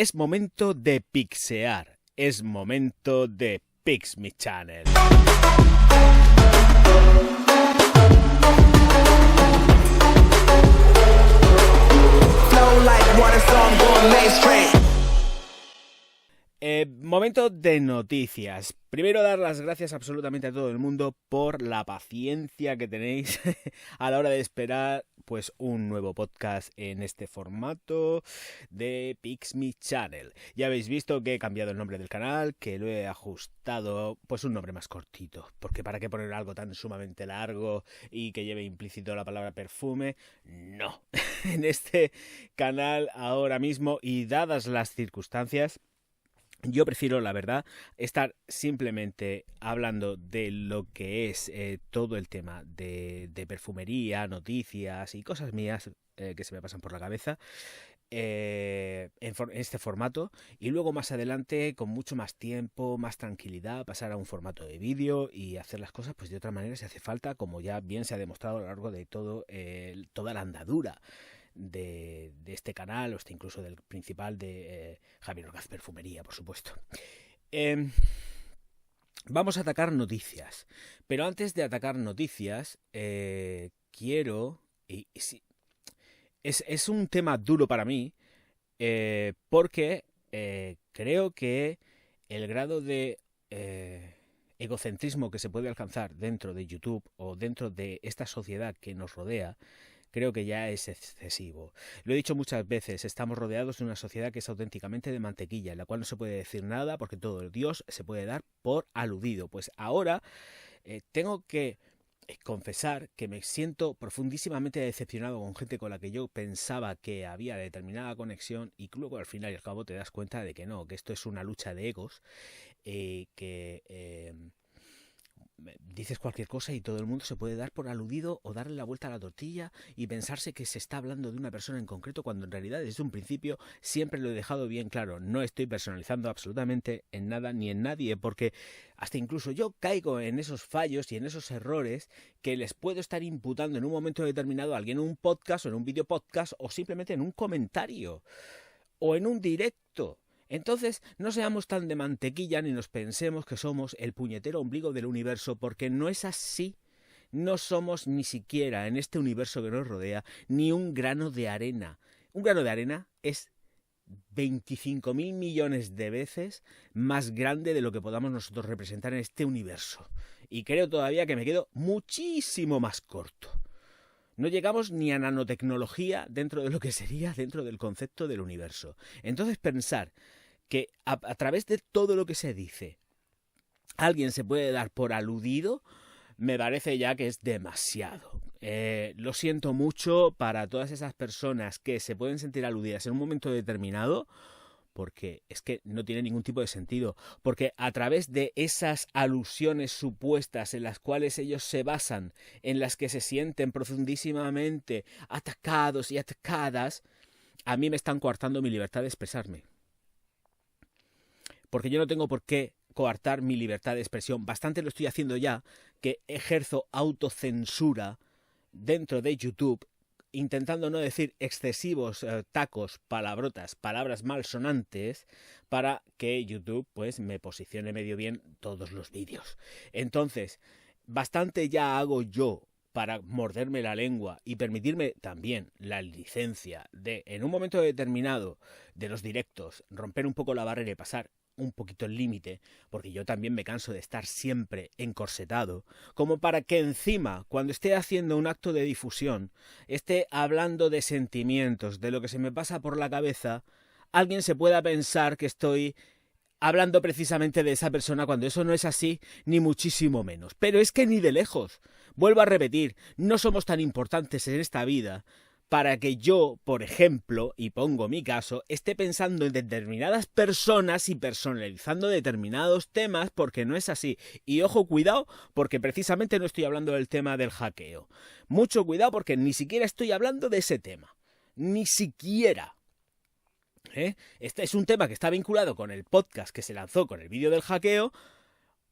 Es momento de pixear, es momento de Pix Me Channel. Momento de noticias. Primero, dar las gracias absolutamente a todo el mundo por la paciencia que tenéis a la hora de esperar pues un nuevo podcast en este formato de Pix Me Channel. Ya habéis visto que he cambiado el nombre del canal, que lo he ajustado pues un nombre más cortito, porque para qué poner algo tan sumamente largo y que lleve implícito la palabra perfume. No, en este canal ahora mismo y dadas las circunstancias, yo prefiero, la verdad, estar simplemente hablando de lo que es todo el tema de perfumería, noticias y cosas mías que se me pasan por la cabeza en este formato, y luego más adelante, con mucho más tiempo, más tranquilidad, pasar a un formato de vídeo y hacer las cosas pues de otra manera si hace falta, como ya bien se ha demostrado a lo largo de toda la andadura de este canal, o incluso del principal de Javier Orgaz Perfumería, por supuesto. Vamos a atacar noticias, pero antes de atacar noticias quiero, es un tema duro para mí, porque creo que el grado de egocentrismo que se puede alcanzar dentro de YouTube o dentro de esta sociedad que nos rodea, creo que ya es excesivo. Lo he dicho muchas veces, estamos rodeados de una sociedad que es auténticamente de mantequilla, en la cual no se puede decir nada porque todo el Dios se puede dar por aludido. Pues ahora tengo que confesar que me siento profundísimamente decepcionado con gente con la que yo pensaba que había determinada conexión, y luego al final y al cabo te das cuenta de que no, que esto es una lucha de egos, dices cualquier cosa y todo el mundo se puede dar por aludido o darle la vuelta a la tortilla y pensarse que se está hablando de una persona en concreto, cuando en realidad desde un principio siempre lo he dejado bien claro: no estoy personalizando absolutamente en nada ni en nadie, porque hasta incluso yo caigo en esos fallos y en esos errores que les puedo estar imputando en un momento determinado a alguien en un podcast o en un video podcast o simplemente en un comentario o en un directo. Entonces, no seamos tan de mantequilla ni nos pensemos que somos el puñetero ombligo del universo, porque no es así. No somos ni siquiera, en este universo que nos rodea, ni un grano de arena. Un grano de arena es 25.000 millones de veces más grande de lo que podamos nosotros representar en este universo. Y creo todavía que me quedo muchísimo más corto. No llegamos ni a nanotecnología dentro de lo que sería dentro del concepto del universo. Entonces, pensar que a través de todo lo que se dice alguien se puede dar por aludido, me parece ya que es demasiado. Lo siento mucho para todas esas personas que se pueden sentir aludidas en un momento determinado, porque es que no tiene ningún tipo de sentido, porque a través de esas alusiones supuestas en las cuales ellos se basan, en las que se sienten profundísimamente atacados y atacadas, a mí me están coartando mi libertad de expresarme. Porque yo no tengo por qué coartar mi libertad de expresión. Bastante lo estoy haciendo ya, que ejerzo autocensura dentro de YouTube, intentando no decir excesivos tacos, palabrotas, palabras malsonantes, para que YouTube pues me posicione medio bien todos los vídeos. Entonces, bastante ya hago yo para morderme la lengua y permitirme también la licencia de, en un momento determinado de los directos, romper un poco la barrera y pasar un poquito el límite, porque yo también me canso de estar siempre encorsetado, como para que encima, cuando esté haciendo un acto de difusión, esté hablando de sentimientos, de lo que se me pasa por la cabeza, alguien se pueda pensar que estoy hablando precisamente de esa persona, cuando eso no es así, ni muchísimo menos. Pero es que ni de lejos. Vuelvo a repetir, no somos tan importantes en esta vida para que yo, por ejemplo, y pongo mi caso, esté pensando en determinadas personas y personalizando determinados temas, porque no es así. Y ojo, cuidado, porque precisamente no estoy hablando del tema del hackeo. Mucho cuidado, porque ni siquiera estoy hablando de ese tema. Ni siquiera. Este es un tema que está vinculado con el podcast que se lanzó con el vídeo del hackeo,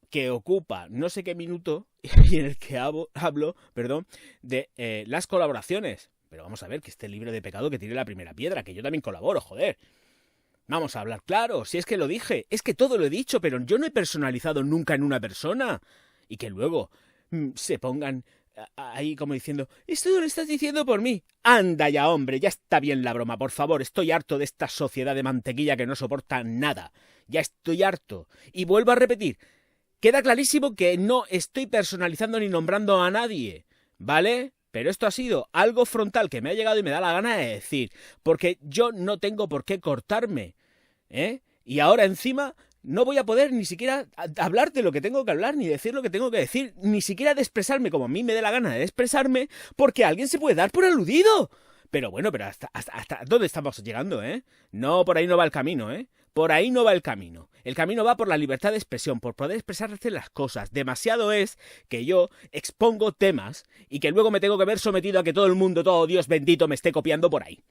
que ocupa no sé qué minuto, y en el que hablo de las colaboraciones. Pero vamos a ver, que esté libre de pecado que tire la primera piedra, que yo también colaboro, joder. Vamos a hablar claro, si es que lo dije, es que todo lo he dicho, pero yo no he personalizado nunca en una persona. Y que luego se pongan ahí como diciendo, esto lo estás diciendo por mí. Anda ya, hombre, ya está bien la broma, por favor, estoy harto de esta sociedad de mantequilla que no soporta nada. Ya estoy harto. Y vuelvo a repetir, queda clarísimo que no estoy personalizando ni nombrando a nadie, ¿vale? Pero esto ha sido algo frontal que me ha llegado y me da la gana de decir, porque yo no tengo por qué cortarme, ¿eh? Y ahora encima no voy a poder ni siquiera hablar de lo que tengo que hablar, ni decir lo que tengo que decir, ni siquiera de expresarme como a mí me dé la gana de expresarme, porque alguien se puede dar por aludido. Pero bueno, pero hasta ¿dónde estamos llegando, eh? No, por ahí no va el camino, ¿eh? Por ahí no va el camino. El camino va por la libertad de expresión, por poder expresarse las cosas. Demasiado es que yo expongo temas y que luego me tengo que ver sometido a que todo el mundo, todo Dios bendito, me esté copiando por ahí.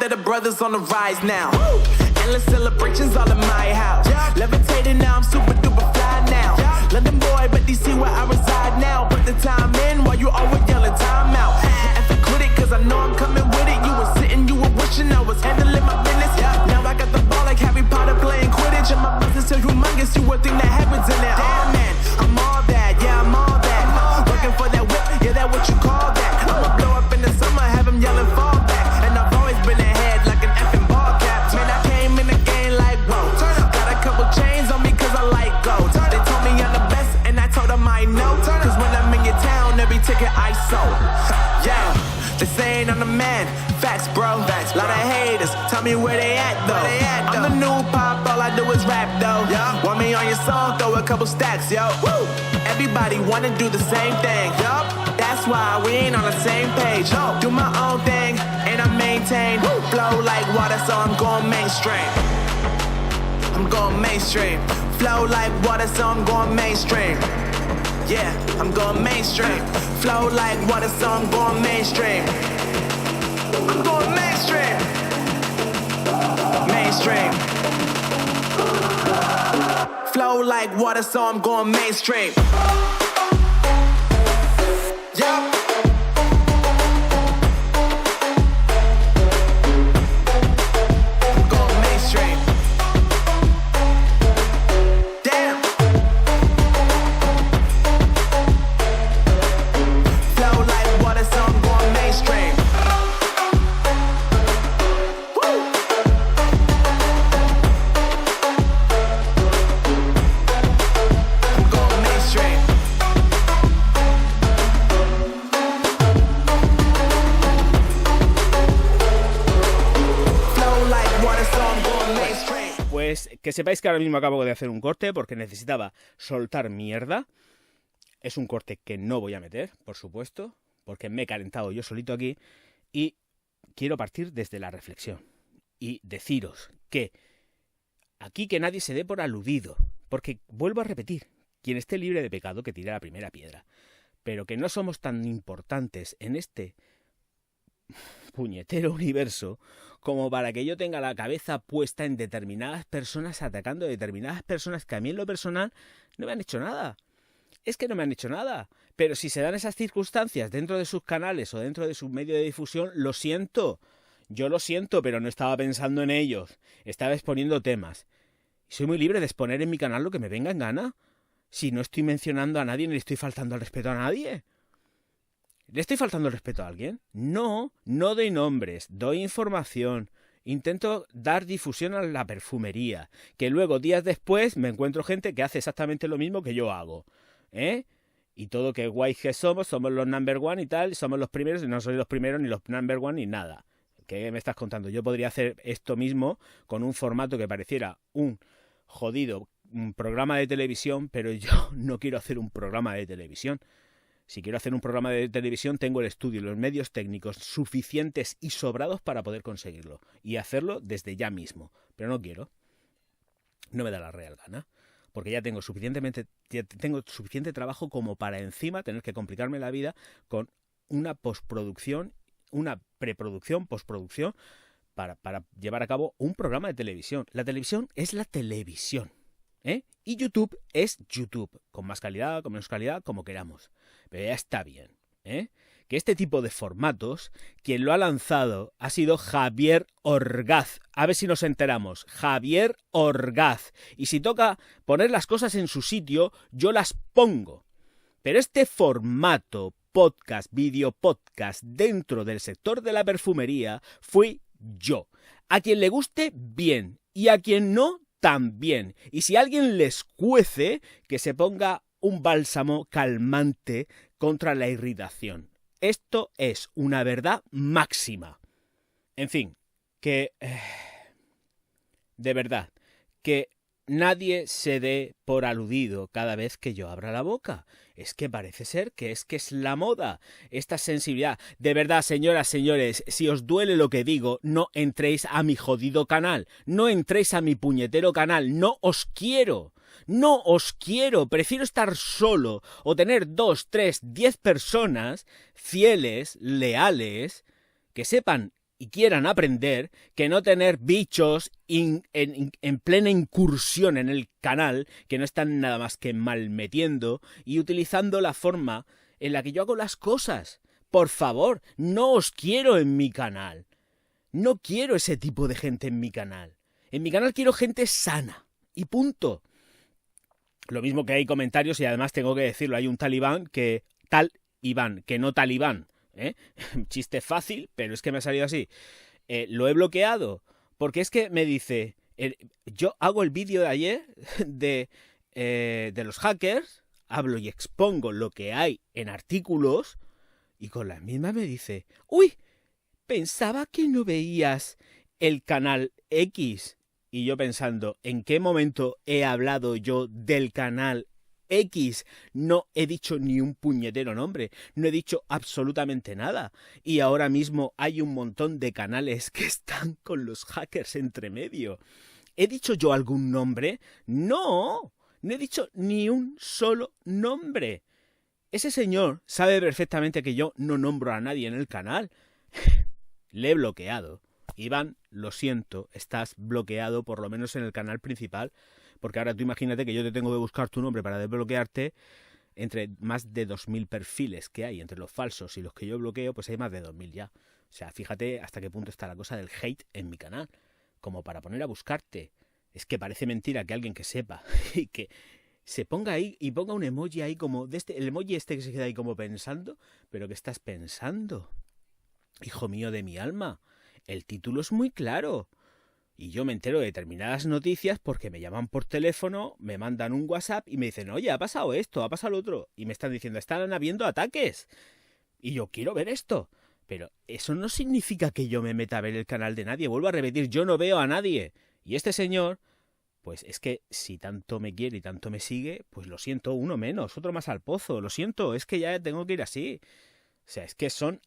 That the brothers on the rise now. Woo! Endless celebrations all in my house. Yeah. Levitating now, I'm super duper fly now. Yeah. London boy, but DC where I reside now. Put the time in while you always yelling time out. And for quit it, cause I know I'm coming with it. You were sitting, you were wishing I was handling my business. Yeah. Now I got the ball like Harry Potter playing Quidditch. And my business is humongous, you would think that happens in there. Damn man, I'm all that, yeah, I'm all that. Looking for that whip, yeah, that what you call that. I'ma blow up in the summer, have him yelling fall back. And I've always been ahead like an effing ball cap. Man, I came in the game like, whoa. Got a couple chains on me cause I like gold. They told me I'm the best and I told them I know. Cause when I'm in your town, every ticket I sold. Yeah, they saying I'm the man. Facts, bro. Facts, lot of haters. Tell me where they at though. I'm the new pop, all I do is rap though. Yeah. Want me on your song, throw a couple stacks, yo. Woo. Everybody wanna do the same thing. Yup. That's why we ain't on the same page. No. Do my own thing and I maintain. Woo. Flow like water, so I'm going mainstream. I'm going mainstream. Flow like water, so I'm going mainstream. Yeah, I'm going mainstream. Flow like water, so I'm going mainstream. I'm going mainstream. Mainstream. Flow like water, so I'm going mainstream. Yeah. I'm going mainstream. Damn. Flow like water, so I'm going mainstream. Pues que sepáis que ahora mismo acabo de hacer un corte porque necesitaba soltar mierda. Es un corte que no voy a meter, por supuesto, porque me he calentado yo solito aquí y quiero partir desde la reflexión y deciros que aquí que nadie se dé por aludido, porque vuelvo a repetir, quien esté libre de pecado que tire la primera piedra, pero que no somos tan importantes en este puñetero universo como para que yo tenga la cabeza puesta en determinadas personas atacando a determinadas personas que a mí en lo personal no me han hecho nada. Es que no me han hecho nada. Pero si se dan esas circunstancias dentro de sus canales o dentro de su medio de difusión, lo siento. Yo lo siento, pero no estaba pensando en ellos. Estaba exponiendo temas. Soy muy libre de exponer en mi canal lo que me venga en gana. Si no estoy mencionando a nadie ni le estoy faltando al respeto a nadie. ¿Le estoy faltando el respeto a alguien? No, no doy nombres, doy información. Intento dar difusión a la perfumería, que luego días después me encuentro gente que hace exactamente lo mismo que yo hago, ¿eh? Y todo que guay que somos los number one y tal, somos los primeros, y no soy los primeros ni los number one ni nada. ¿Qué me estás contando? Yo podría hacer esto mismo con un formato que pareciera un jodido programa de televisión, pero yo no quiero hacer un programa de televisión. Si quiero hacer un programa de televisión, tengo el estudio y los medios técnicos suficientes y sobrados para poder conseguirlo. Y hacerlo desde ya mismo. Pero no quiero. No me da la real gana. Porque ya tengo suficiente trabajo como para encima tener que complicarme la vida con una postproducción, una preproducción, postproducción, para llevar a cabo un programa de televisión. La televisión es la televisión, ¿eh? Y YouTube es YouTube. Con más calidad, con menos calidad, como queramos. Pero ya está bien, ¿eh? Que este tipo de formatos, quien lo ha lanzado ha sido Javier Orgaz. A ver si nos enteramos. Javier Orgaz. Y si toca poner las cosas en su sitio, yo las pongo. Pero este formato, podcast, video podcast, dentro del sector de la perfumería, fui yo. A quien le guste, bien. Y a quien no, también. Y si a alguien les cuece, que se ponga un bálsamo calmante contra la irritación. Esto es una verdad máxima. En fin, que... de verdad, que nadie se dé por aludido cada vez que yo abra la boca. Es que parece ser que es la moda, esta sensibilidad. De verdad, señoras, señores, si os duele lo que digo, no entréis a mi jodido canal. No entréis a mi puñetero canal. No os quiero. No os quiero, prefiero estar solo o tener 2, 3, 10 personas fieles, leales, que sepan y quieran aprender, que no tener bichos en plena incursión en el canal, que no están nada más que malmetiendo y utilizando la forma en la que yo hago las cosas. Por favor, no os quiero en mi canal. No quiero ese tipo de gente en mi canal. En mi canal quiero gente sana. Y punto. Lo mismo que hay comentarios, y además tengo que decirlo, hay un talibán que tal Iván, que no talibán, ¿eh? Chiste fácil, pero es que me ha salido así. Lo he bloqueado, porque es que me dice, yo hago el vídeo de ayer de los hackers, hablo y expongo lo que hay en artículos, y con la misma me dice, uy, pensaba que no veías el canal X. Y yo pensando, ¿en qué momento he hablado yo del canal X? No he dicho ni un puñetero nombre, no he dicho absolutamente nada. Y ahora mismo hay un montón de canales que están con los hackers entre medio. ¿He dicho yo algún nombre? No, no he dicho ni un solo nombre. Ese señor sabe perfectamente que yo no nombro a nadie en el canal. Le he bloqueado. Iván, lo siento, estás bloqueado por lo menos en el canal principal, porque ahora tú imagínate que yo te tengo que buscar tu nombre para desbloquearte entre más de 2000 perfiles que hay, entre los falsos y los que yo bloqueo, pues hay más de 2000 ya. O sea, fíjate hasta qué punto está la cosa del hate en mi canal, como para poner a buscarte. Es que parece mentira que alguien que sepa y que se ponga ahí y ponga un emoji ahí como, el emoji este que se queda ahí como pensando, pero ¿qué estás pensando? Hijo mío de mi alma. El título es muy claro. Y yo me entero de determinadas noticias porque me llaman por teléfono, me mandan un WhatsApp y me dicen, oye, ha pasado esto, ha pasado lo otro. Y me están diciendo, están habiendo ataques. Y yo quiero ver esto. Pero eso no significa que yo me meta a ver el canal de nadie. Vuelvo a repetir, yo no veo a nadie. Y este señor, pues es que si tanto me quiere y tanto me sigue, pues lo siento, uno menos, otro más al pozo. Lo siento, es que ya tengo que ir así. O sea, es que son...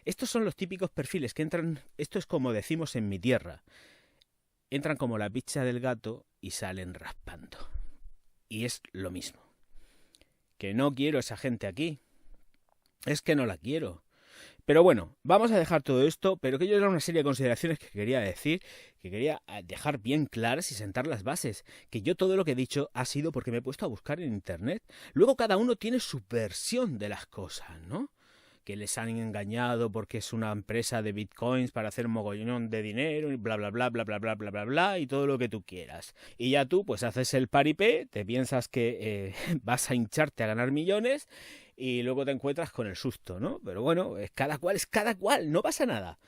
estos son los típicos perfiles que entran... Esto es como decimos en mi tierra. Entran como la picha del gato y salen raspando. Y es lo mismo. Que no quiero esa gente aquí. Es que no la quiero. Pero bueno, vamos a dejar todo esto, pero que yo era una serie de consideraciones que quería decir, que quería dejar bien claras y sentar las bases. Que yo todo lo que he dicho ha sido porque me he puesto a buscar en internet. Luego cada uno tiene su versión de las cosas, ¿no? que les han engañado porque es una empresa de bitcoins para hacer un mogollón de dinero y bla bla bla bla bla bla bla bla bla y todo lo que tú quieras. Y ya tú pues haces el paripé, te piensas que vas a hincharte a ganar millones y luego te encuentras con el susto, ¿no? Pero bueno, es cada cual, no pasa nada.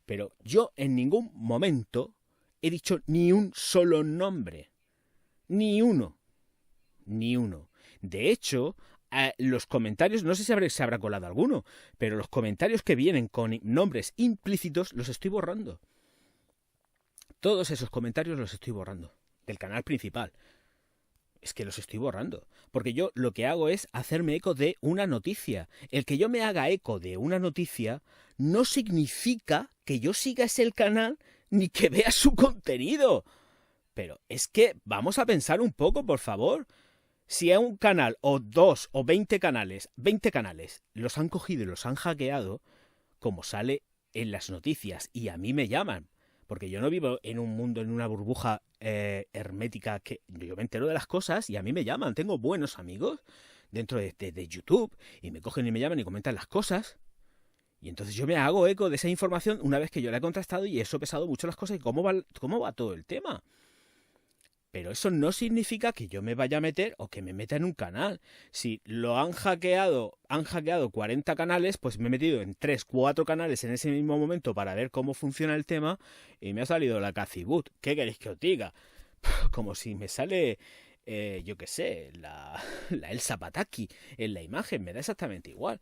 Pero yo en ningún momento he dicho ni un solo nombre. Ni uno. De hecho, los comentarios, no sé si se habrá colado alguno, pero los comentarios que vienen con nombres implícitos los estoy borrando. Todos esos comentarios los estoy borrando. Del canal principal. Es que los estoy borrando. Porque yo lo que hago es hacerme eco de una noticia. El que yo me haga eco de una noticia no significa que yo siga ese canal ni que vea su contenido. Pero es que vamos a pensar un poco, por favor. Si a un canal, o 2, o 20 canales, los han cogido y los han hackeado, como sale en las noticias, y a mí me llaman, porque yo no vivo en un mundo, en una burbuja hermética, que yo me entero de las cosas y a mí me llaman. Tengo buenos amigos dentro de YouTube, y me cogen y me llaman y comentan las cosas, y entonces yo me hago eco de esa información una vez que yo la he contrastado y he sopesado mucho las cosas y cómo va todo el tema. Pero eso no significa que yo me vaya a meter o que me meta en un canal. Si lo han hackeado 40 canales, pues me he metido en 3, 4 canales en ese mismo momento para ver cómo funciona el tema y me ha salido la Cacibut. ¿Qué queréis que os diga? Como si me sale, yo qué sé, la Elsa Pataki en la imagen, me da exactamente igual.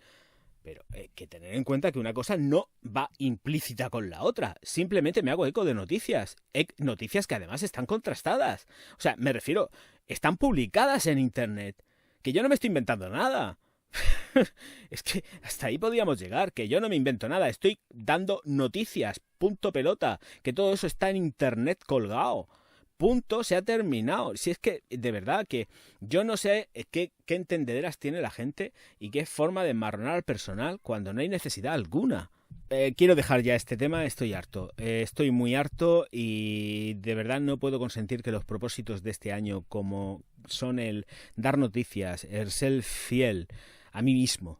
Pero hay que tener en cuenta que una cosa no va implícita con la otra. Simplemente me hago eco de noticias. Noticias que además están contrastadas. O sea, me refiero, están publicadas en internet. Que yo no me estoy inventando nada. Es que hasta ahí podíamos llegar. Que yo no me invento nada. Estoy dando noticias. Punto pelota. Que todo eso está en internet colgado. Punto, se ha terminado. Si es que, de verdad, que yo no sé qué entendederas tiene la gente y qué forma de enmarronar al personal cuando no hay necesidad alguna. Quiero dejar ya este tema, estoy harto. Estoy muy harto y de verdad no puedo consentir que los propósitos de este año, como son el dar noticias, el ser fiel a mí mismo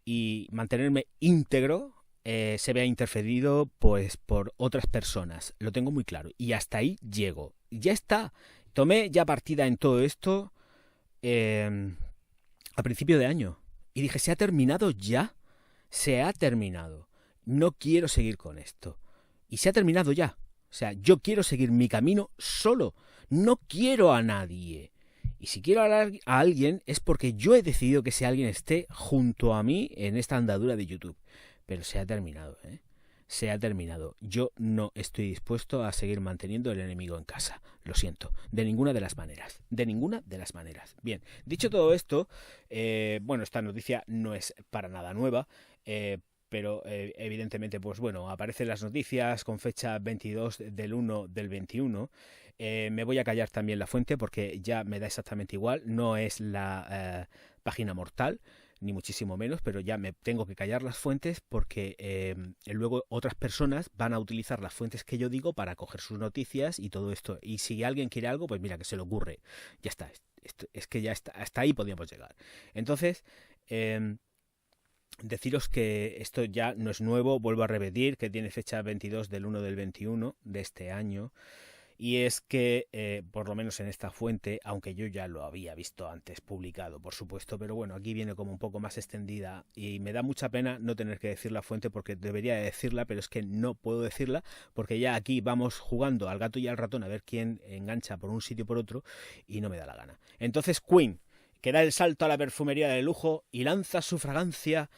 y mantenerme íntegro, se vea interferido pues por otras personas. Lo tengo muy claro y hasta ahí llego. Ya está. Tomé ya partida en todo esto a principio de año y dije, se ha terminado ya. Se ha terminado. No quiero seguir con esto. Y se ha terminado ya. O sea, yo quiero seguir mi camino solo. No quiero a nadie. Y si quiero hablar a alguien es porque yo he decidido que ese alguien esté junto a mí en esta andadura de YouTube. Pero se ha terminado, ¿eh? Se ha terminado. Yo no estoy dispuesto a seguir manteniendo el enemigo en casa. Lo siento. De ninguna de las maneras. De ninguna de las maneras. Bien, dicho todo esto, bueno, esta noticia no es para nada nueva, pero evidentemente, pues bueno, aparecen las noticias con fecha 22 del 1 del 21. Me voy a callar también la fuente porque ya me da exactamente igual. No es la página mortal, ni muchísimo menos, pero ya me tengo que callar las fuentes porque luego otras personas van a utilizar las fuentes que yo digo para coger sus noticias y todo esto. Y si alguien quiere algo, pues mira, que se le ocurre. Ya está. Es que ya está. Hasta ahí podíamos llegar. Entonces, deciros que esto ya no es nuevo. Vuelvo a repetir que tiene fecha 22 del 1 del 21 de este año. Y es que, por lo menos en esta fuente, aunque yo ya lo había visto antes publicado, por supuesto, pero bueno, aquí viene como un poco más extendida y me da mucha pena no tener que decir la fuente porque debería decirla, pero es que no puedo decirla porque ya aquí vamos jugando al gato y al ratón a ver quién engancha por un sitio o por otro y no me da la gana. Entonces Queen, que da el salto a la perfumería de lujo y lanza su fragancia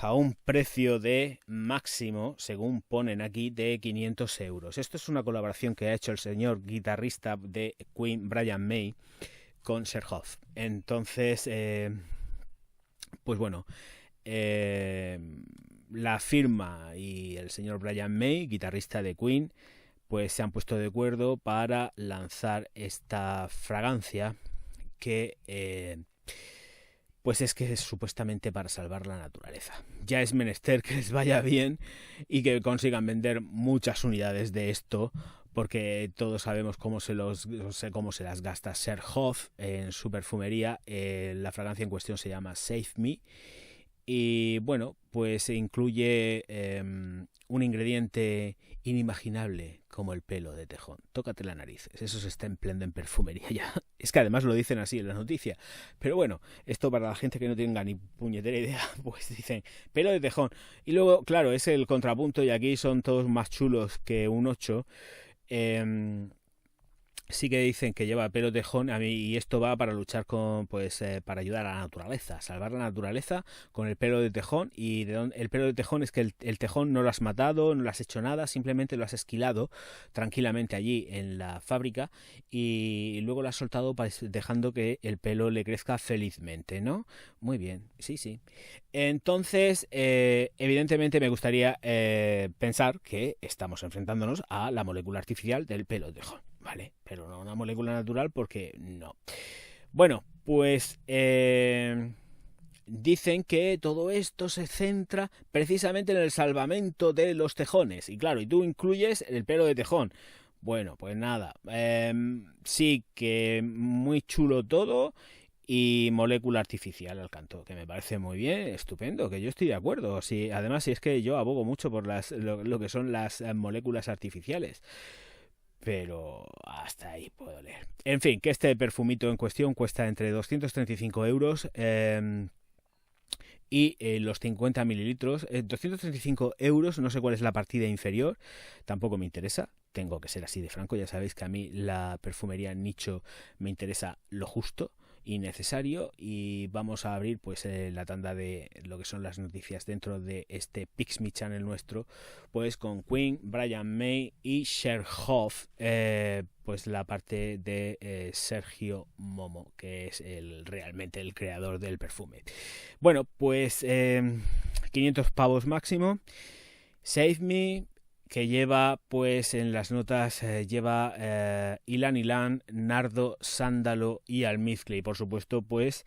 a un precio de máximo, según ponen aquí, de 500 euros. Esto es una colaboración que ha hecho el señor guitarrista de Queen, Brian May, con Serhoff. Entonces, pues bueno, la firma y el señor Brian May, guitarrista de Queen, pues se han puesto de acuerdo para lanzar esta fragancia que pues es que es supuestamente para salvar la naturaleza. Ya es menester que les vaya bien y que consigan vender muchas unidades de esto, porque todos sabemos cómo se las gasta Serhoff en su perfumería. La fragancia en cuestión se llama Save Me Y bueno, pues incluye un ingrediente inimaginable como el pelo de tejón. Tócate la nariz, eso se está empleando en perfumería ya. Es que además lo dicen así en la noticia. Pero bueno, esto para la gente que no tenga ni puñetera idea, pues dicen pelo de tejón. Y luego, claro, es el contrapunto y aquí son todos más chulos que un 8. Sí que dicen que lleva pelo de tejón y esto va para luchar con, pues, para ayudar a la naturaleza, salvar la naturaleza con el pelo de tejón. Y el pelo de tejón es que el tejón no lo has matado, no lo has hecho nada, simplemente lo has esquilado tranquilamente allí en la fábrica y luego lo has soltado dejando que el pelo le crezca felizmente, ¿no? Muy bien, sí. Entonces, evidentemente me gustaría pensar que estamos enfrentándonos a la molécula artificial del pelo de tejón. Vale, pero no una molécula natural porque no. Bueno, pues dicen que todo esto se centra precisamente en el salvamento de los tejones. Y claro, y tú incluyes el pelo de tejón. Bueno, pues nada. Sí que muy chulo todo. Y molécula artificial al canto, que me parece muy bien, estupendo, que yo estoy de acuerdo. Sí, además, si es que yo abogo mucho por lo que son las moléculas artificiales. Pero hasta ahí puedo leer. En fin, que este perfumito en cuestión cuesta entre 235 euros y los 50 mililitros. 235 euros, no sé cuál es la partida inferior, tampoco me interesa. Tengo que ser así de franco, ya sabéis que a mí la perfumería nicho me interesa lo justo y necesario. Y vamos a abrir pues la tanda de lo que son las noticias dentro de este Pix Me Channel nuestro, pues con Queen, Brian May y Cher Hoff, pues la parte de Sergio Momo, que es realmente el creador del perfume. Bueno, pues 500 pavos máximo. Save Me, que lleva pues en las notas lleva ylang-ylang, nardo, sándalo y almizcle, y por supuesto pues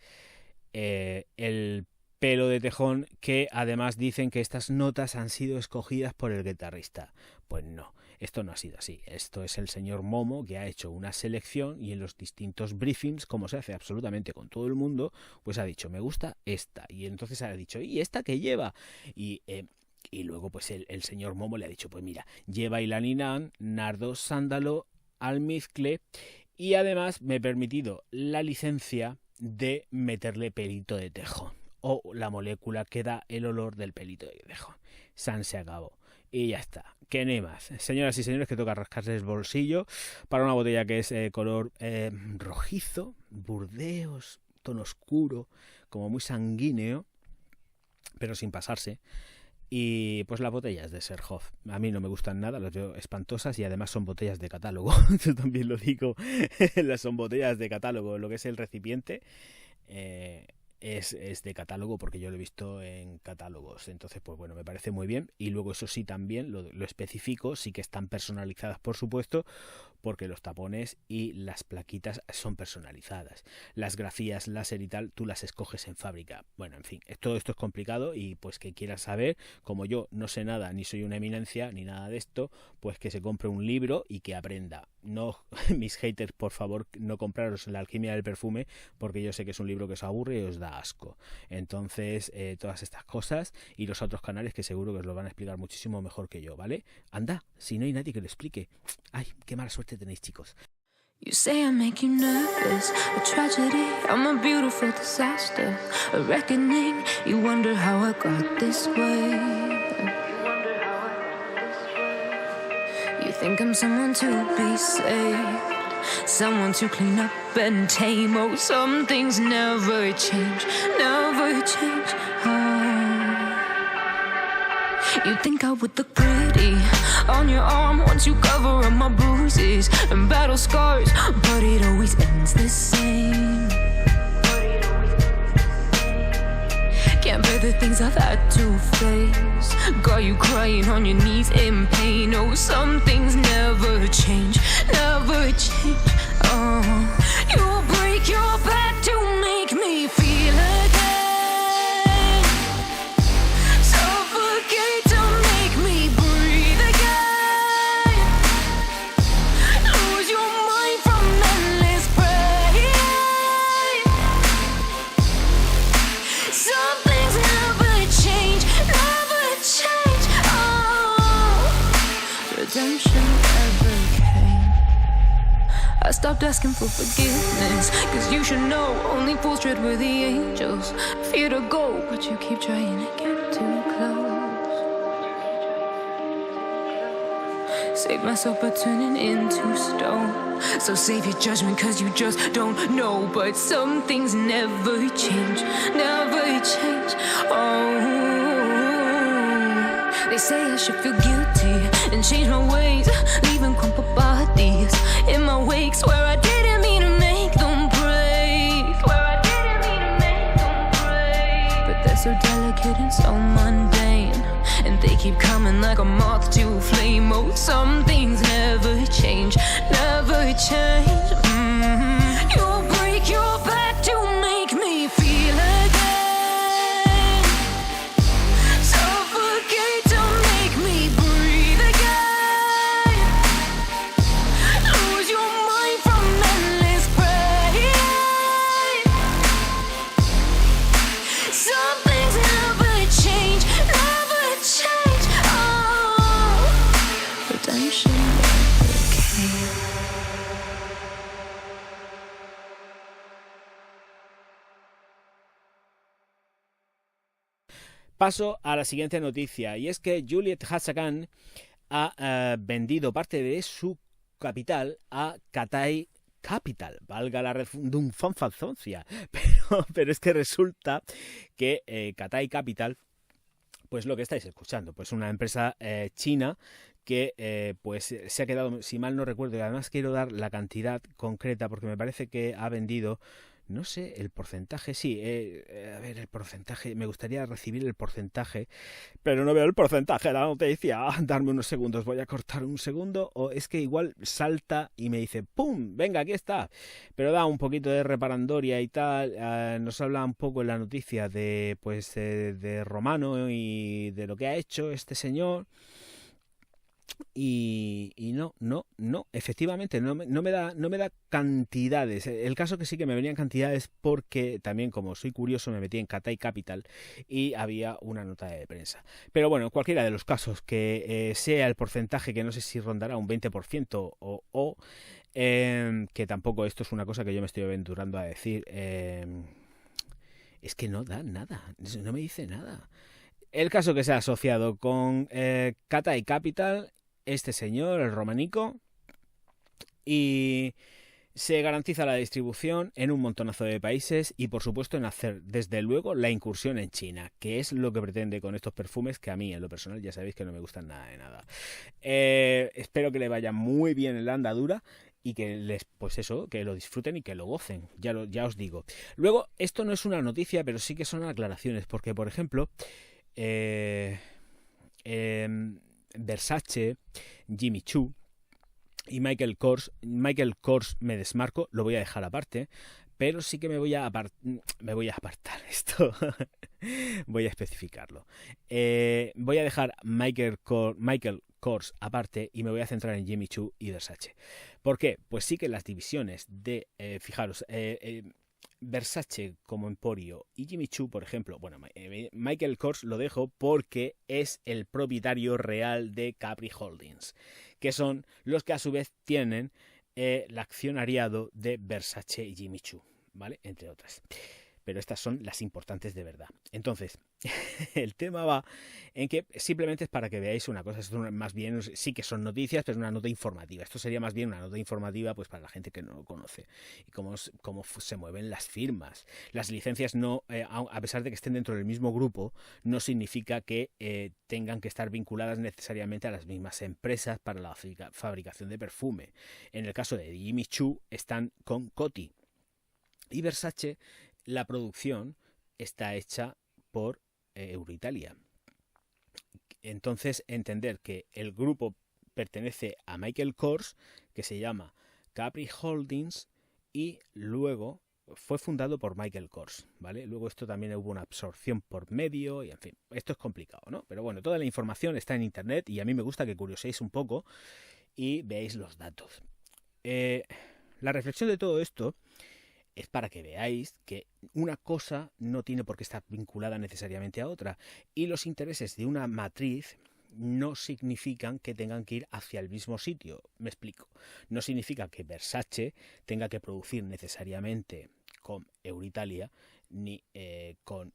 el pelo de tejón, que además dicen que estas notas han sido escogidas por el guitarrista. Pues no, esto no ha sido así. Esto es el señor Momo, que ha hecho una selección y en los distintos briefings, como se hace absolutamente con todo el mundo, pues ha dicho, me gusta esta, y entonces ha dicho, ¿y esta qué lleva? Y luego pues el señor Momo le ha dicho, pues mira, lleva ylang-ylang, nardo, sándalo, almizcle, y además me he permitido la licencia de meterle pelito de tejón, o la molécula que da el olor del pelito de tejón. San se acabó. Y ya está. ¿Qué ni más? Señoras y señores, que toca rascarse el bolsillo para una botella que es color rojizo, burdeos, tono oscuro, como muy sanguíneo, pero sin pasarse. Y pues las botellas de Cher Hoff a mí no me gustan nada, las veo espantosas y además son botellas de catálogo. Yo también lo digo, son botellas de catálogo. Lo que es el recipiente es de catálogo porque yo lo he visto en catálogos. Entonces pues bueno, me parece muy bien. Y luego eso sí también lo especifico, sí que están personalizadas por supuesto, porque los tapones y las plaquitas son personalizadas. Las grafías láser y tal, tú las escoges en fábrica. Bueno, en fin, todo esto es complicado y pues que quieras saber, como yo no sé nada, ni soy una eminencia, ni nada de esto, pues que se compre un libro y que aprenda. No, mis haters, por favor, no compraros La alquimia del perfume, porque yo sé que es un libro que os aburre y os da asco. Entonces, todas estas cosas y los otros canales que seguro que os lo van a explicar muchísimo mejor que yo, ¿vale? Anda, si no hay nadie que lo explique. Ay, qué mala suerte tenéis, chicos. You say I make you nervous, a tragedy, I'm a beautiful disaster, a reckoning, you wonder how I got this way. You think I'm someone to be saved, someone to clean up and tame. Oh, some things never change, never change. Oh. You think I would look pretty on your arm once you cover up my bruises and battle scars, but it always ends the same. Can't bear the things I've had to face, got you crying on your knees in pain. Oh, some things never change, never change. Oh, you'll break your back to make me feel again, suffocate to make me breathe again, lose your mind from endless pain. Some things never stopped asking for forgiveness. Cause you should know only fools tread where the angels fear to go, but you keep trying to get too close. Save myself by turning into stone. So save your judgment cause you just don't know. But some things never change, never change. Oh, they say I should feel guilty and change my ways, leaving crumpled bodies in my wake. Swear I didn't mean to make them break. Swear I didn't mean to make them break. But they're so delicate and so mundane, and they keep coming like a moth to a flame. Oh, some things never change, never change. You'll break your back to make me feel again. Suffocate to make me breathe again. Lose your mind from endless pain. Some things never change, never change. Oh, redemption never came. Paso a la siguiente noticia, y es que Juliet Hassagan ha vendido parte de su capital a Cathay Capital, valga la redundancia, pero es que resulta que Cathay Capital, pues lo que estáis escuchando, pues una empresa china que pues se ha quedado, si mal no recuerdo, y además quiero dar la cantidad concreta porque me parece que ha vendido, no sé, el porcentaje, sí, a ver, el porcentaje, me gustaría recibir el porcentaje, pero no veo el porcentaje de la noticia. Darme unos segundos, voy a cortar un segundo, o es que igual salta y me dice, ¡pum!, venga, aquí está, pero da un poquito de reparandoria y tal. Nos habla un poco en la noticia de, pues, de Romano y de lo que ha hecho este señor. Y no, efectivamente no me da cantidades. El caso que sí que me venían cantidades porque también, como soy curioso, me metí en Cathay Capital y había una nota de prensa. Pero bueno, en cualquiera de los casos que sea el porcentaje, que no sé si rondará un 20% o que tampoco esto es una cosa que yo me estoy aventurando a decir, es que no da nada, no me dice nada. El caso que se ha asociado con Cathay Capital, este señor, el romanico, y se garantiza la distribución en un montonazo de países y, por supuesto, en hacer, desde luego, la incursión en China, que es lo que pretende con estos perfumes, que a mí, en lo personal, ya sabéis que no me gustan nada de nada. Espero que le vaya muy bien en la andadura y que les, pues eso, que lo disfruten y que lo gocen, ya os digo. Luego, esto no es una noticia, pero sí que son aclaraciones, porque, por ejemplo, Versace, Jimmy Choo y Michael Kors me desmarco, lo voy a dejar aparte, pero sí que me voy a apartar esto. Voy a especificarlo. Voy a dejar Michael Kors aparte y me voy a centrar en Jimmy Choo y Versace. ¿Por qué? Pues sí que las divisiones de, fijaros, Versace como emporio y Jimmy Choo, por ejemplo, bueno, Michael Kors lo dejo porque es el propietario real de Capri Holdings, que son los que a su vez tienen el accionariado de Versace y Jimmy Choo, ¿vale? Entre otras. Pero estas son las importantes de verdad. Entonces, el tema va en que simplemente es para que veáis una cosa. Esto más bien sí que son noticias, pero es una nota informativa. Esto sería más bien una nota informativa pues para la gente que no lo conoce. Y cómo se mueven las firmas. Las licencias no, a pesar de que estén dentro del mismo grupo, no significa que tengan que estar vinculadas necesariamente a las mismas empresas para la fabricación de perfume. En el caso de Jimmy Choo están con Coty. Y Versace, la producción está hecha por Euroitalia. Entonces, entender que el grupo pertenece a Michael Kors, que se llama Capri Holdings, y luego fue fundado por Michael Kors, ¿vale? Luego esto también hubo una absorción por medio, y en fin, esto es complicado, ¿no? Pero bueno, toda la información está en internet y a mí me gusta que curioséis un poco y veáis los datos. La reflexión de todo esto es para que veáis que una cosa no tiene por qué estar vinculada necesariamente a otra, y los intereses de una matriz no significan que tengan que ir hacia el mismo sitio. Me explico. No significa que Versace tenga que producir necesariamente con Euritalia ni con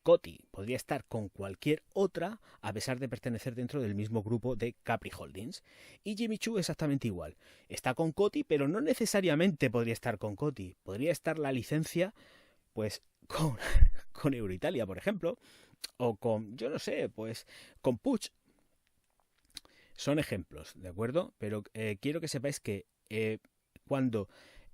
Coty. Podría estar con cualquier otra a pesar de pertenecer dentro del mismo grupo de Capri Holdings. Y Jimmy Choo exactamente igual. Está con Coty, pero no necesariamente podría estar con Coty. Podría estar la licencia pues con Euritalia, por ejemplo, o con, yo no sé, pues con Puig. Son ejemplos, ¿de acuerdo? Pero quiero que sepáis que cuando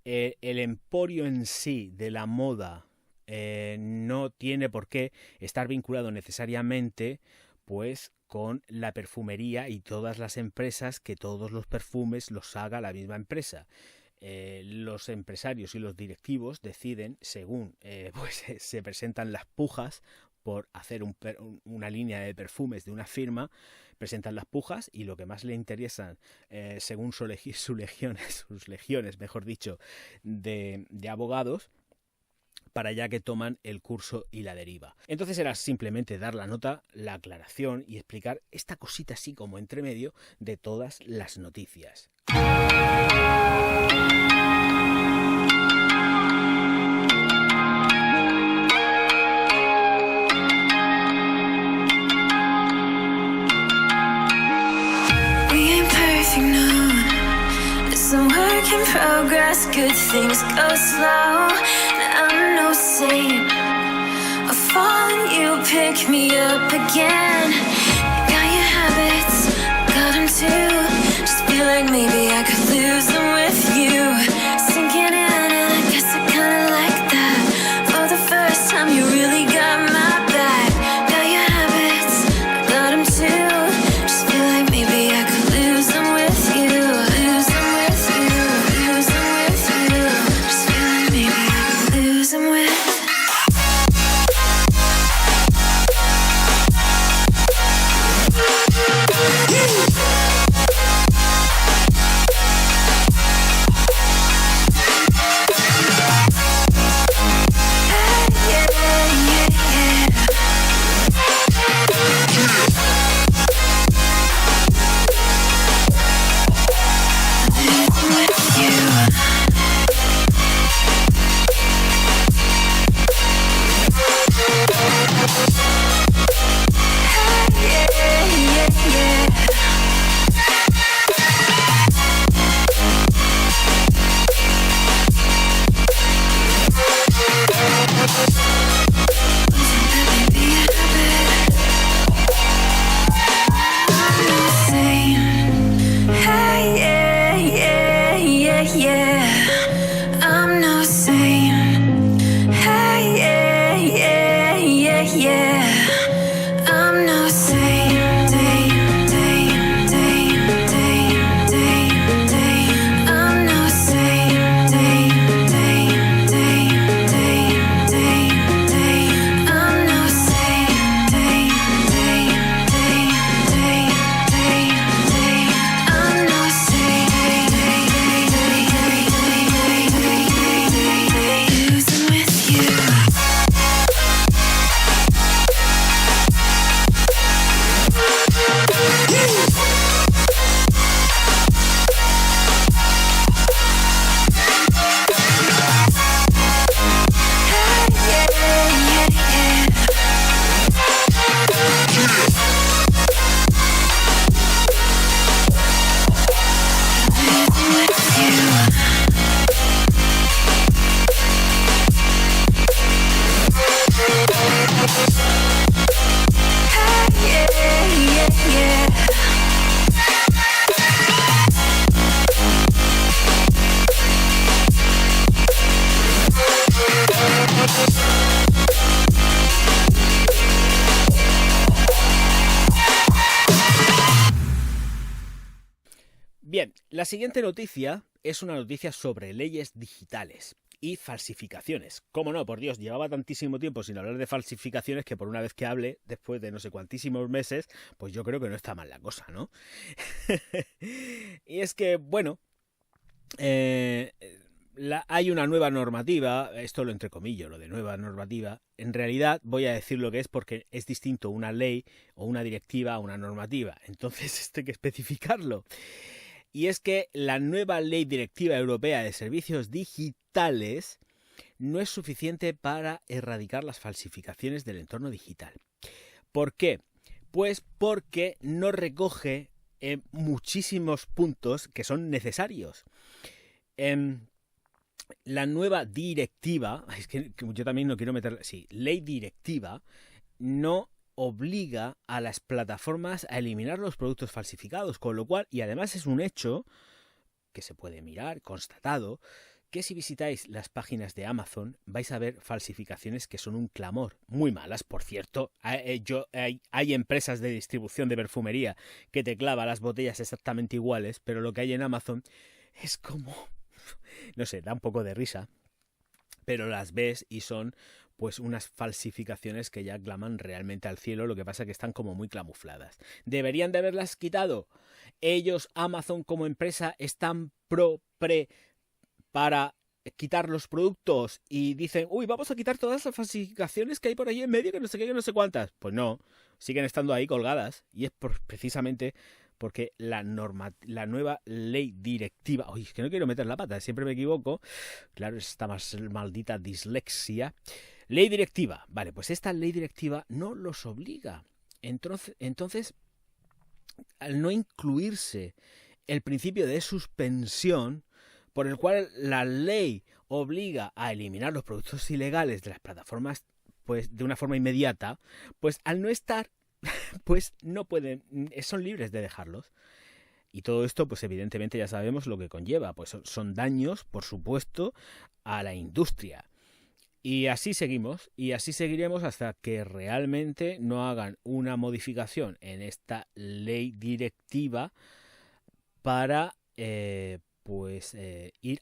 el emporio en sí de la moda no tiene por qué estar vinculado necesariamente pues con la perfumería y todas las empresas, que todos los perfumes los haga la misma empresa. Los empresarios y los directivos deciden según pues se presentan las pujas por hacer una línea de perfumes de una firma, presentan las pujas y lo que más le interesan según sus legiones, mejor dicho, de abogados, para allá que toman el curso y la deriva. Entonces era simplemente dar la nota, la aclaración y explicar esta cosita así como entre medio de todas las noticias. Work in progress, good things go slow. I'm no saint. I fall and you pick me up again. Got your habits, got them too. Just feel like maybe I could lose them with you. Sinking in and I guess I kinda like that. For the first time you really got my back. Got your habits, got them too. Just feel like maybe I could lose them with you. Bien, la siguiente noticia es una noticia sobre leyes digitales y falsificaciones. ¿Cómo no? Por Dios, llevaba tantísimo tiempo sin hablar de falsificaciones que por una vez que hable, después de no sé cuantísimos meses, pues yo creo que no está mal la cosa, ¿no? Y es que, bueno, hay una nueva normativa, esto lo entrecomillo, lo de nueva normativa. En realidad voy a decir lo que es porque es distinto una ley o una directiva a una normativa. Entonces esto hay que especificarlo. Y es que la nueva Ley Directiva Europea de Servicios Digitales no es suficiente para erradicar las falsificaciones del entorno digital. ¿Por qué? Pues porque no recoge muchísimos puntos que son necesarios. La nueva directiva, es que yo también no quiero meterla, sí, ley directiva, no obliga a las plataformas a eliminar los productos falsificados, con lo cual, y además es un hecho que se puede mirar, constatado, que si visitáis las páginas de Amazon vais a ver falsificaciones que son un clamor, muy malas, por cierto. Hay empresas de distribución de perfumería que te clava las botellas exactamente iguales, pero lo que hay en Amazon es como, no sé, da un poco de risa, pero las ves y son pues unas falsificaciones que ya claman realmente al cielo. Lo que pasa es que están como muy camufladas. ¿Deberían de haberlas quitado? Ellos, Amazon como empresa, están para quitar los productos y dicen, uy, vamos a quitar todas las falsificaciones que hay por ahí en medio, que no sé qué, que no sé cuántas. Pues no, siguen estando ahí colgadas, y es precisamente porque la nueva ley directiva, uy, es que no quiero meter la pata, siempre me equivoco, claro, esta maldita dislexia. Ley directiva, vale, pues esta ley directiva no los obliga. Entonces, al no incluirse el principio de suspensión, por el cual la ley obliga a eliminar los productos ilegales de las plataformas pues de una forma inmediata, pues al no estar, pues no pueden, son libres de dejarlos. Y todo esto, pues evidentemente ya sabemos lo que conlleva, pues son daños, por supuesto, a la industria. Y así seguimos, y así seguiremos hasta que realmente no hagan una modificación en esta ley directiva para ir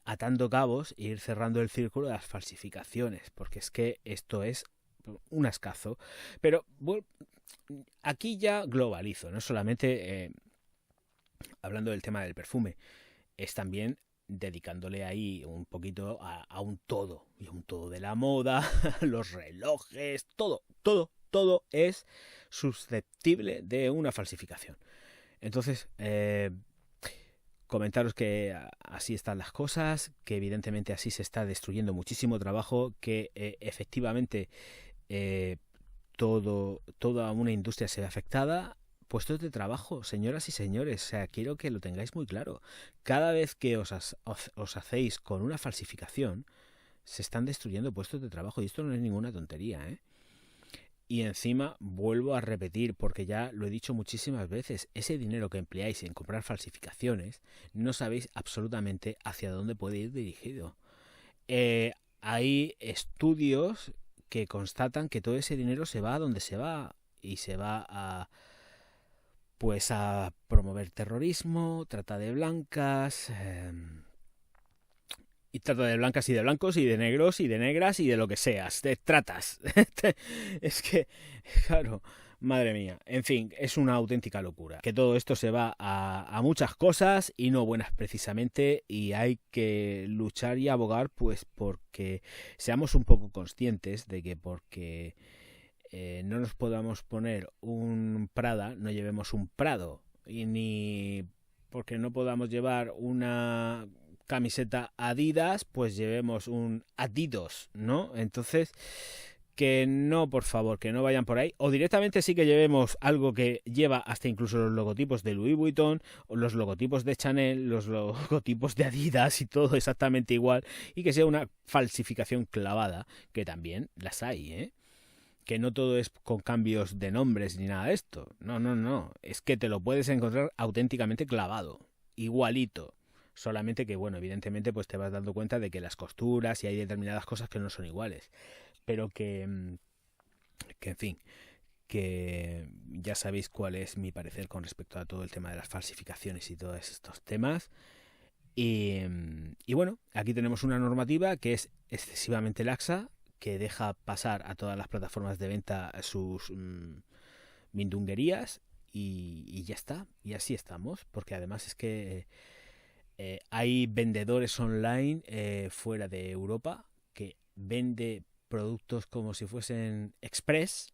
atando cabos e ir cerrando el círculo de las falsificaciones, porque es que esto es un ascazo. Pero bueno, aquí ya globalizo, no solamente hablando del tema del perfume, es también dedicándole ahí un poquito a un todo, y un todo de la moda, los relojes, todo es susceptible de una falsificación. Entonces, comentaros que así están las cosas, que evidentemente así se está destruyendo muchísimo trabajo, que efectivamente toda una industria se ve afectada. Puestos de trabajo, señoras y señores, o sea, quiero que lo tengáis muy claro. Cada vez que os hacéis con una falsificación, se están destruyendo puestos de trabajo, y esto no es ninguna tontería, ¿eh? Y encima vuelvo a repetir, porque ya lo he dicho muchísimas veces, ese dinero que empleáis en comprar falsificaciones, no sabéis absolutamente hacia dónde puede ir dirigido. Hay estudios que constatan que todo ese dinero se va a donde se va, y se va a promover terrorismo, trata de blancas, y trata de blancas y de blancos y de negros y de negras y de lo que seas, de tratas. Es que, claro, madre mía, en fin, es una auténtica locura. Que todo esto se va a muchas cosas y no buenas precisamente, y hay que luchar y abogar pues porque seamos un poco conscientes de que porque no nos podamos poner un Prada, no llevemos un Prado, y ni porque no podamos llevar una camiseta Adidas, pues llevemos un Adidas, ¿no? Entonces, que no, por favor, que no vayan por ahí, o directamente sí que llevemos algo que lleva hasta incluso los logotipos de Louis Vuitton, o los logotipos de Chanel, los logotipos de Adidas y todo exactamente igual, y que sea una falsificación clavada, que también las hay, ¿eh? Que no todo es con cambios de nombres ni nada de esto. No. Es que te lo puedes encontrar auténticamente clavado. Igualito. Solamente que, bueno, evidentemente pues te vas dando cuenta de que las costuras y hay determinadas cosas que no son iguales. Pero que en fin, que ya sabéis cuál es mi parecer con respecto a todo el tema de las falsificaciones y todos estos temas. Y bueno, aquí tenemos una normativa que es excesivamente laxa, que deja pasar a todas las plataformas de venta sus mindunguerías, y ya está, y así estamos, porque además es que Hay vendedores online fuera de Europa que vende productos como si fuesen express,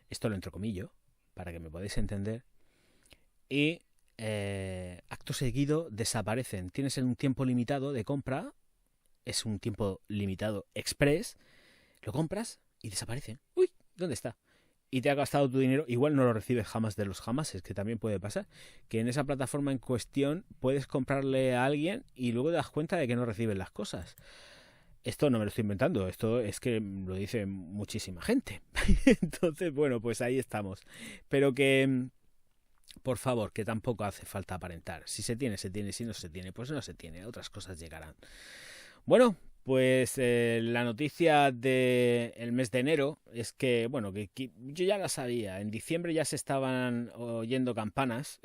esto lo entrecomillo, para que me podáis entender, y acto seguido desaparecen. Tienes un tiempo limitado de compra, es un tiempo limitado express, lo compras y desaparecen. Uy, ¿dónde está? Y te has gastado tu dinero, igual no lo recibes jamás de los jamases, que también puede pasar, que en esa plataforma en cuestión puedes comprarle a alguien y luego te das cuenta de que no recibes las cosas. Esto no me lo estoy inventando, esto es que lo dice muchísima gente. Entonces, bueno, pues ahí estamos. Pero que, por favor, que tampoco hace falta aparentar. Si se tiene, se tiene. Si no se tiene, pues no se tiene. Otras cosas llegarán. Bueno, pues la noticia del mes de enero es que, bueno, que yo ya la sabía. En diciembre ya se estaban oyendo campanas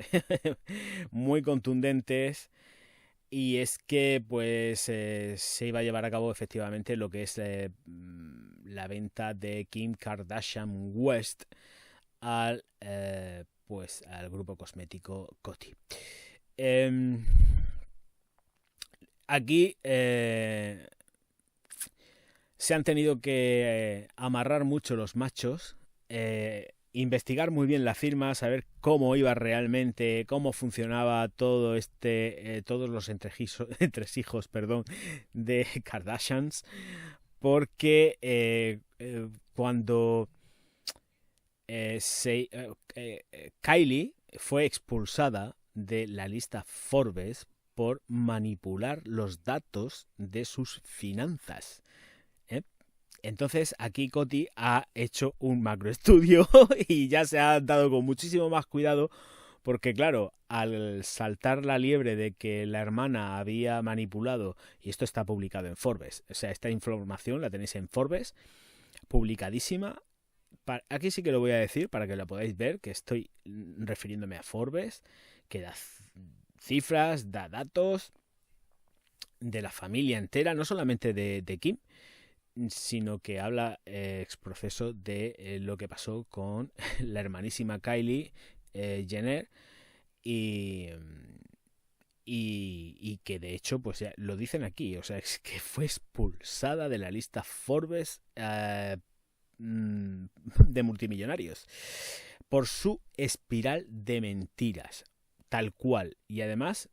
muy contundentes. Y es que pues se iba a llevar a cabo efectivamente lo que es la venta de Kim Kardashian West al grupo cosmético Coty. Aquí se han tenido que amarrar mucho los machos, investigar muy bien la firma, saber cómo iba realmente, cómo funcionaba todo todos los entresijos, de Kardashians, porque cuando Kylie fue expulsada de la lista Forbes por manipular los datos de sus finanzas. Entonces aquí Coty ha hecho un macroestudio y ya se ha dado con muchísimo más cuidado porque claro, al saltar la liebre de que la hermana había manipulado, y esto está publicado en Forbes, o sea, esta información la tenéis en Forbes, publicadísima. Aquí sí que lo voy a decir para que la podáis ver, que estoy refiriéndome a Forbes, que da cifras, da datos de la familia entera, no solamente de Kim, sino que habla exproceso de lo que pasó con la hermanísima Kylie Jenner y que de hecho pues ya lo dicen aquí, o sea, es que fue expulsada de la lista Forbes de multimillonarios por su espiral de mentiras, tal cual, y además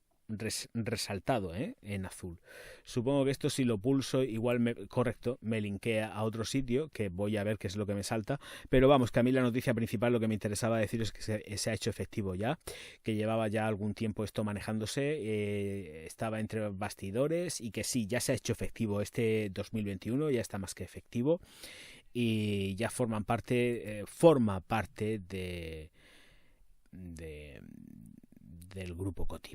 resaltado en azul. Supongo que esto si lo pulso igual me linkea a otro sitio que voy a ver qué es lo que me salta, pero vamos, que a mí la noticia principal lo que me interesaba decir es que se ha hecho efectivo ya, que llevaba ya algún tiempo esto manejándose, estaba entre bastidores y que sí, ya se ha hecho efectivo este 2021, ya está más que efectivo y ya forma parte del grupo Coty.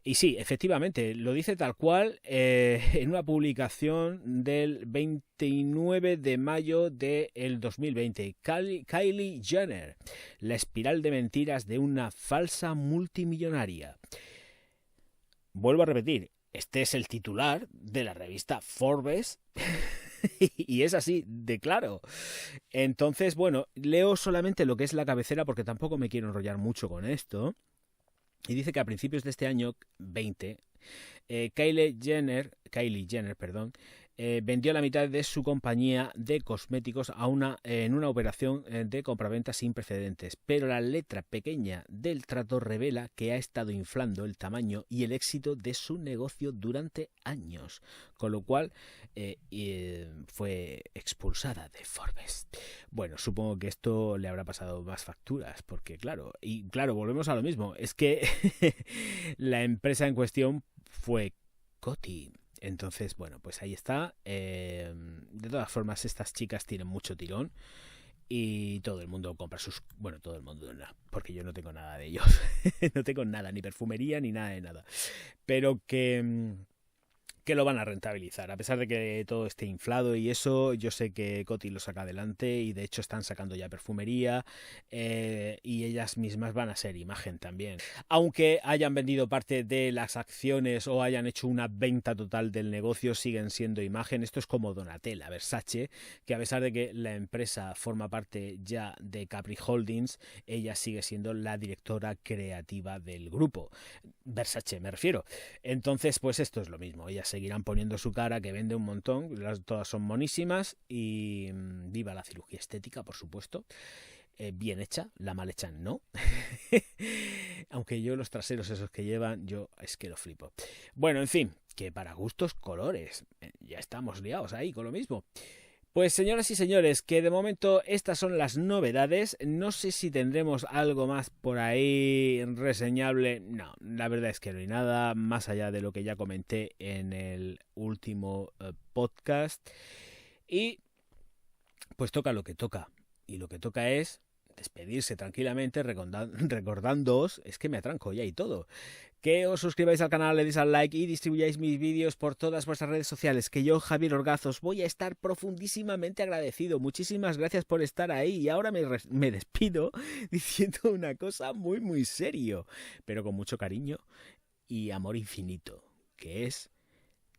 Y sí, efectivamente, lo dice tal cual en una publicación del 29 de mayo del 2020. Kylie Jenner, la espiral de mentiras de una falsa multimillonaria. Vuelvo a repetir, este es el titular de la revista Forbes y es así de claro. Entonces, bueno, leo solamente lo que es la cabecera porque tampoco me quiero enrollar mucho con esto. Y dice que a principios de este año 20, Kylie Jenner, vendió la mitad de su compañía de cosméticos en una operación de compraventa sin precedentes. Pero la letra pequeña del trato revela que ha estado inflando el tamaño y el éxito de su negocio durante años. Con lo cual fue expulsada de Forbes. Bueno, supongo que esto le habrá pasado más facturas, porque claro, volvemos a lo mismo. Es que la empresa en cuestión fue Coty. Entonces, bueno, pues ahí está. De todas formas, estas chicas tienen mucho tirón y todo el mundo compra sus... Bueno, todo el mundo no, porque yo no tengo nada de ellos. No tengo nada, ni perfumería, ni nada de nada. Pero que que lo van a rentabilizar. A pesar de que todo esté inflado y eso, yo sé que Coty lo saca adelante y de hecho están sacando ya perfumería y ellas mismas van a ser imagen también. Aunque hayan vendido parte de las acciones o hayan hecho una venta total del negocio, siguen siendo imagen. Esto es como Donatella, Versace, que a pesar de que la empresa forma parte ya de Capri Holdings, ella sigue siendo la directora creativa del grupo. Versace me refiero. Entonces, pues esto es lo mismo. Ellas seguirán poniendo su cara, que vende un montón, todas son monísimas y viva la cirugía estética, por supuesto. Bien hecha, la mal hecha no. Aunque yo los traseros esos que llevan, yo es que lo flipo. Bueno, en fin, que para gustos colores. Ya estamos liados ahí con lo mismo. Pues señoras y señores, que de momento estas son las novedades. No sé si tendremos algo más por ahí reseñable. No, la verdad es que no hay nada más allá de lo que ya comenté en el último podcast. Y pues toca lo que toca. Y lo que toca es despedirse tranquilamente recordándoos, es que me atranco ya y todo, que os suscribáis al canal, le deis al like y distribuyáis mis vídeos por todas vuestras redes sociales, que yo, Javier Orgaz, os voy a estar profundísimamente agradecido. Muchísimas gracias por estar ahí y ahora me despido diciendo una cosa muy muy serio, pero con mucho cariño y amor infinito, que es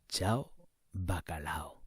chao bacalao.